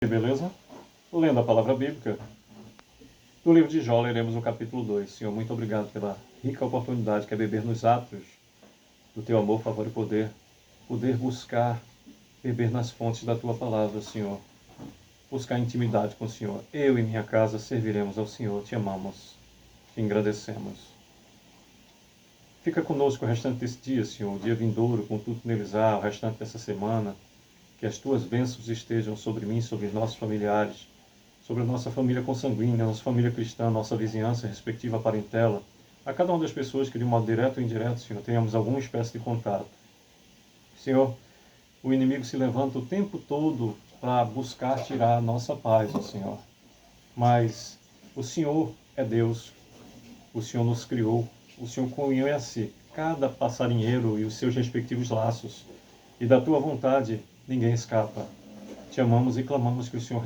Beleza? Lendo a palavra bíblica, no livro de Jó, leremos o capítulo 2. Senhor, muito obrigado pela rica oportunidade que é beber nos atos do Teu amor, favor e poder buscar, beber nas fontes da Tua palavra, Senhor, buscar intimidade com o Senhor. Eu e minha casa serviremos ao Senhor, Te amamos, Te agradecemos. Fica conosco o restante desse dia, Senhor, o dia vindouro, com tudo neles há, o restante dessa semana. Que as Tuas bênçãos estejam sobre mim, sobre os nossos familiares, sobre a nossa família consanguínea, nossa família cristã, nossa vizinhança, respectiva parentela, a cada uma das pessoas que de modo direto ou indireto, Senhor, tenhamos alguma espécie de contato. Senhor, o inimigo se levanta o tempo todo para buscar tirar a nossa paz, Senhor. Mas o Senhor é Deus, o Senhor nos criou, o Senhor conhece cada passarinheiro e os seus respectivos laços, e da Tua vontade ninguém escapa. Te amamos e clamamos que o Senhor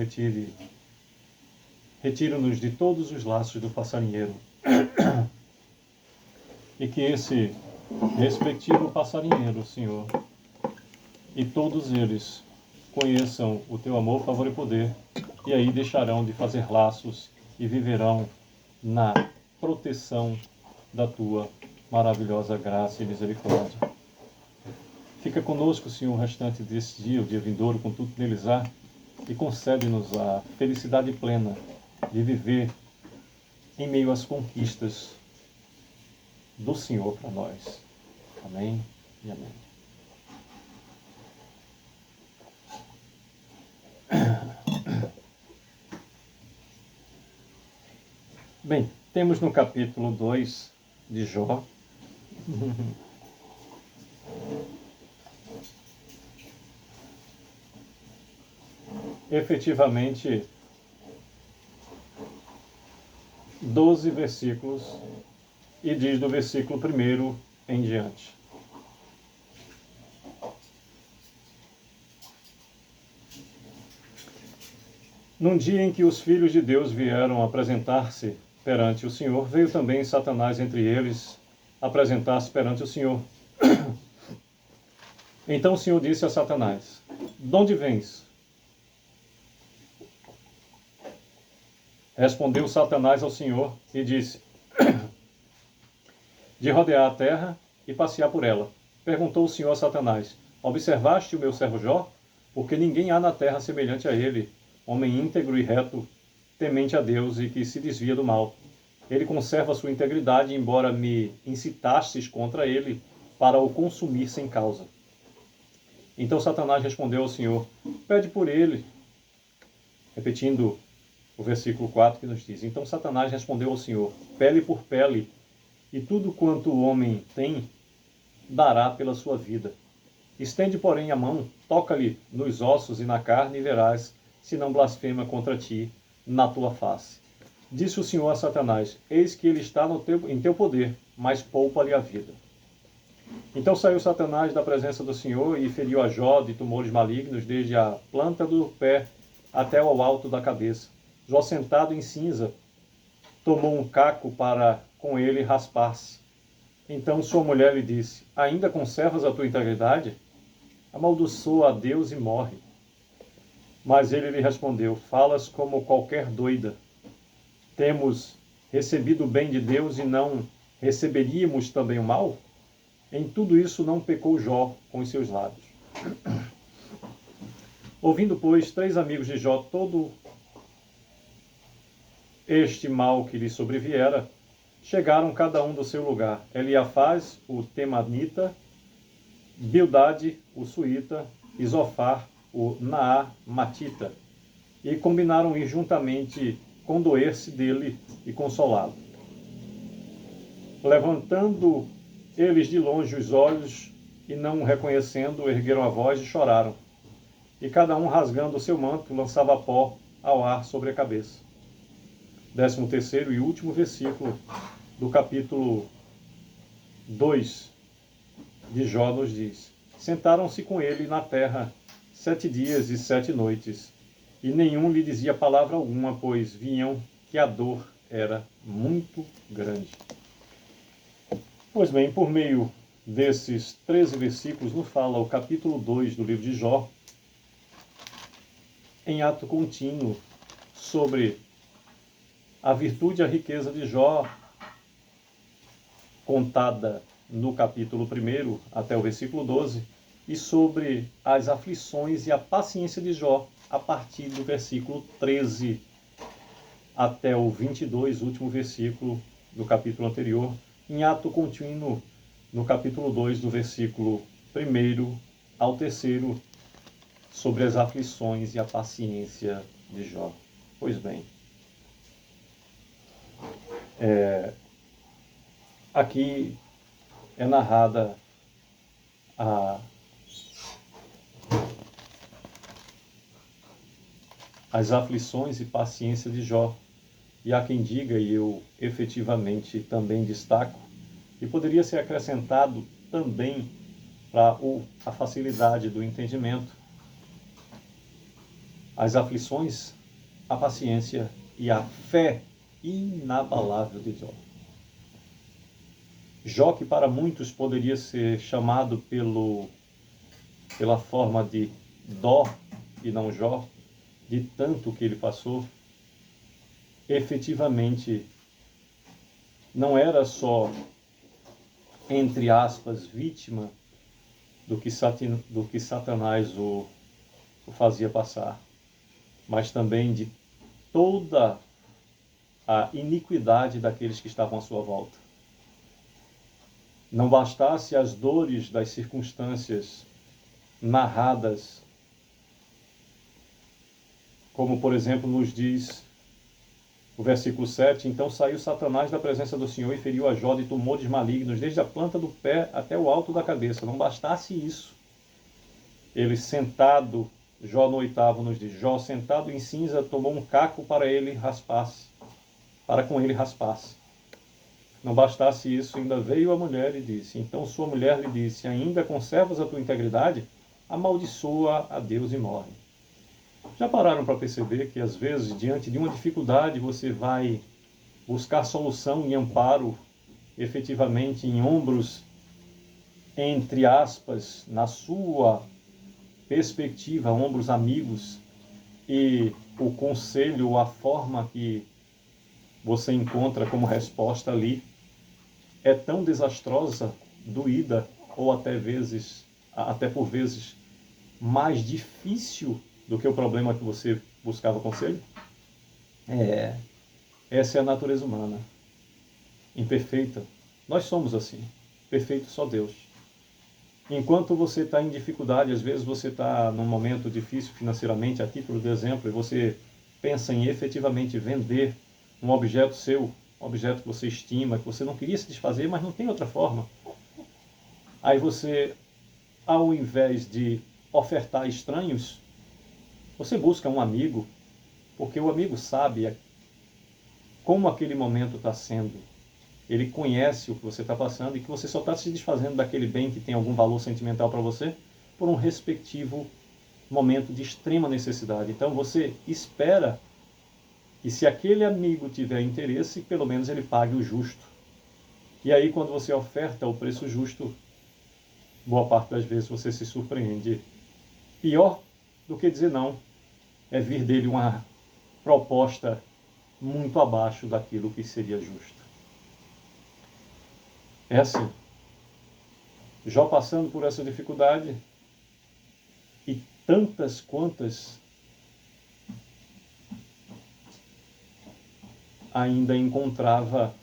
retire-nos de todos os laços do passarinheiro. E que esse respectivo passarinheiro, Senhor, e todos eles conheçam o Teu amor, favor e poder, e aí deixarão de fazer laços e viverão na proteção da Tua maravilhosa graça e misericórdia. Fica conosco, Senhor, o restante desse dia, o dia vindouro, com tudo que neles há, e concede-nos a felicidade plena de viver em meio às conquistas do Senhor para nós. Amém e amém. Bem, temos no capítulo 2 de Jó efetivamente 12 versículos, e diz do versículo 1 em diante. Num dia em que os filhos de Deus vieram apresentar-se perante o Senhor, veio também Satanás entre eles apresentar-se perante o Senhor. Então o Senhor disse a Satanás: "De onde vens?" Respondeu Satanás ao Senhor e disse: "De rodear a terra e passear por ela." Perguntou o Senhor a Satanás: "Observaste o meu servo Jó? Porque ninguém há na terra semelhante a ele, homem íntegro e reto, temente a Deus e que se desvia do mal. Ele conserva sua integridade, embora me incitastes contra ele para o consumir sem causa." Então Satanás respondeu ao Senhor: "Pede por ele." Repetindo o versículo 4 que nos diz: Então Satanás respondeu ao Senhor: "Pele por pele, e tudo quanto o homem tem, dará pela sua vida. Estende, porém, a mão, toca-lhe nos ossos e na carne, e verás se não blasfema contra ti na tua face." Disse o Senhor a Satanás: "Eis que ele está em teu poder, mas poupa-lhe a vida." Então saiu Satanás da presença do Senhor e feriu a Jó de tumores malignos, desde a planta do pé até ao alto da cabeça. Jó, sentado em cinza, tomou um caco para com ele raspar-se. Então sua mulher lhe disse: "Ainda conservas a tua integridade? Amaldiçoa a Deus e morre." Mas ele lhe respondeu: "Falas como qualquer doida. Temos recebido o bem de Deus e não receberíamos também o mal?" Em tudo isso não pecou Jó com os seus lábios. Ouvindo, pois, 3 amigos de Jó todo este mal que lhe sobreviera, chegaram cada um do seu lugar: Eliafaz, o temanita, Bildade, o suíta, e Zofar, o naamatita, e combinaram ir juntamente condoer-se dele e consolá-lo. Levantando eles de longe os olhos e não o reconhecendo, ergueram a voz e choraram. E cada um, rasgando o seu manto, lançava pó ao ar sobre a cabeça. 13º e último versículo do capítulo 2 de Jó nos diz: Sentaram-se com ele na terra 7 dias e 7 noites, e nenhum lhe dizia palavra alguma, pois viam que a dor era muito grande. Pois bem, por meio desses 13 versículos, nos fala o capítulo 2 do livro de Jó, em ato contínuo sobre a virtude e a riqueza de Jó, contada no capítulo 1 até o versículo 12, e sobre as aflições e a paciência de Jó, a partir do versículo 13 até o 22, último versículo do capítulo anterior, em ato contínuo no capítulo 2, do versículo 1 ao 3, sobre as aflições e a paciência de Jó. Pois bem, aqui é narrada as aflições e paciência de Jó. E há quem diga, e eu efetivamente também destaco, que poderia ser acrescentado também para a facilidade do entendimento, as aflições, a paciência e a fé inabalável de Jó. Jó, que para muitos poderia ser chamado pela forma de Dó e não Jó, de tanto que ele passou, efetivamente não era só, entre aspas, vítima do que Satanás o fazia passar, mas também de toda a iniquidade daqueles que estavam à sua volta. Não bastasse as dores das circunstâncias narradas, como por exemplo nos diz o versículo 7, então saiu Satanás da presença do Senhor e feriu a Jó de tumores malignos, desde a planta do pé até o alto da cabeça. Não bastasse isso, ele sentado, Jó no 8º nos diz, Jó sentado em cinza tomou um caco para com ele raspasse. Não bastasse isso, ainda veio a mulher e disse, então sua mulher lhe disse, ainda conservas a tua integridade? Amaldiçoa a Deus e morre. Já pararam para perceber que às vezes, diante de uma dificuldade, você vai buscar solução e amparo, efetivamente em ombros, entre aspas, na sua perspectiva, ombros amigos, e o conselho, a forma que você encontra como resposta ali é tão desastrosa, doída, ou até por vezes, mais difícil do que o problema que você buscava conselho? Essa é a natureza humana, imperfeita. Nós somos assim, perfeito só Deus. Enquanto você está em dificuldade, às vezes você está num momento difícil financeiramente, a título de exemplo, e você pensa em efetivamente vender um objeto seu, um objeto que você estima, que você não queria se desfazer, mas não tem outra forma. Aí você, ao invés de ofertar a estranhos, você busca um amigo, porque o amigo sabe como aquele momento está sendo. Ele conhece o que você está passando e que você só está se desfazendo daquele bem que tem algum valor sentimental para você por um respectivo momento de extrema necessidade. Então você espera que, se aquele amigo tiver interesse, pelo menos ele pague o justo. E aí, quando você oferta o preço justo, boa parte das vezes você se surpreende. Pior do que dizer não é vir dele uma proposta muito abaixo daquilo que seria justo. É assim. Jó passando por essa dificuldade, e tantas quantas ainda encontrava,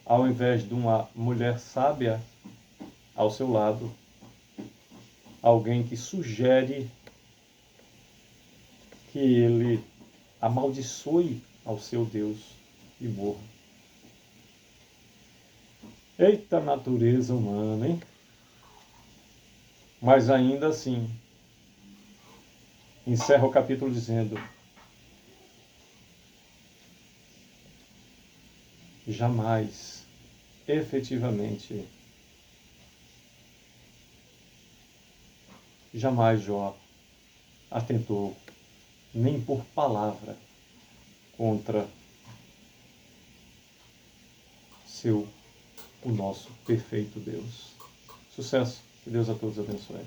ao invés de uma mulher sábia ao seu lado, alguém que sugere que ele amaldiçoe ao seu Deus e morra. Eita natureza humana, hein? Mas ainda assim, encerra o capítulo dizendo, jamais, efetivamente, jamais Jó atentou nem por palavra contra o nosso perfeito Deus. Sucesso, que Deus a todos abençoe.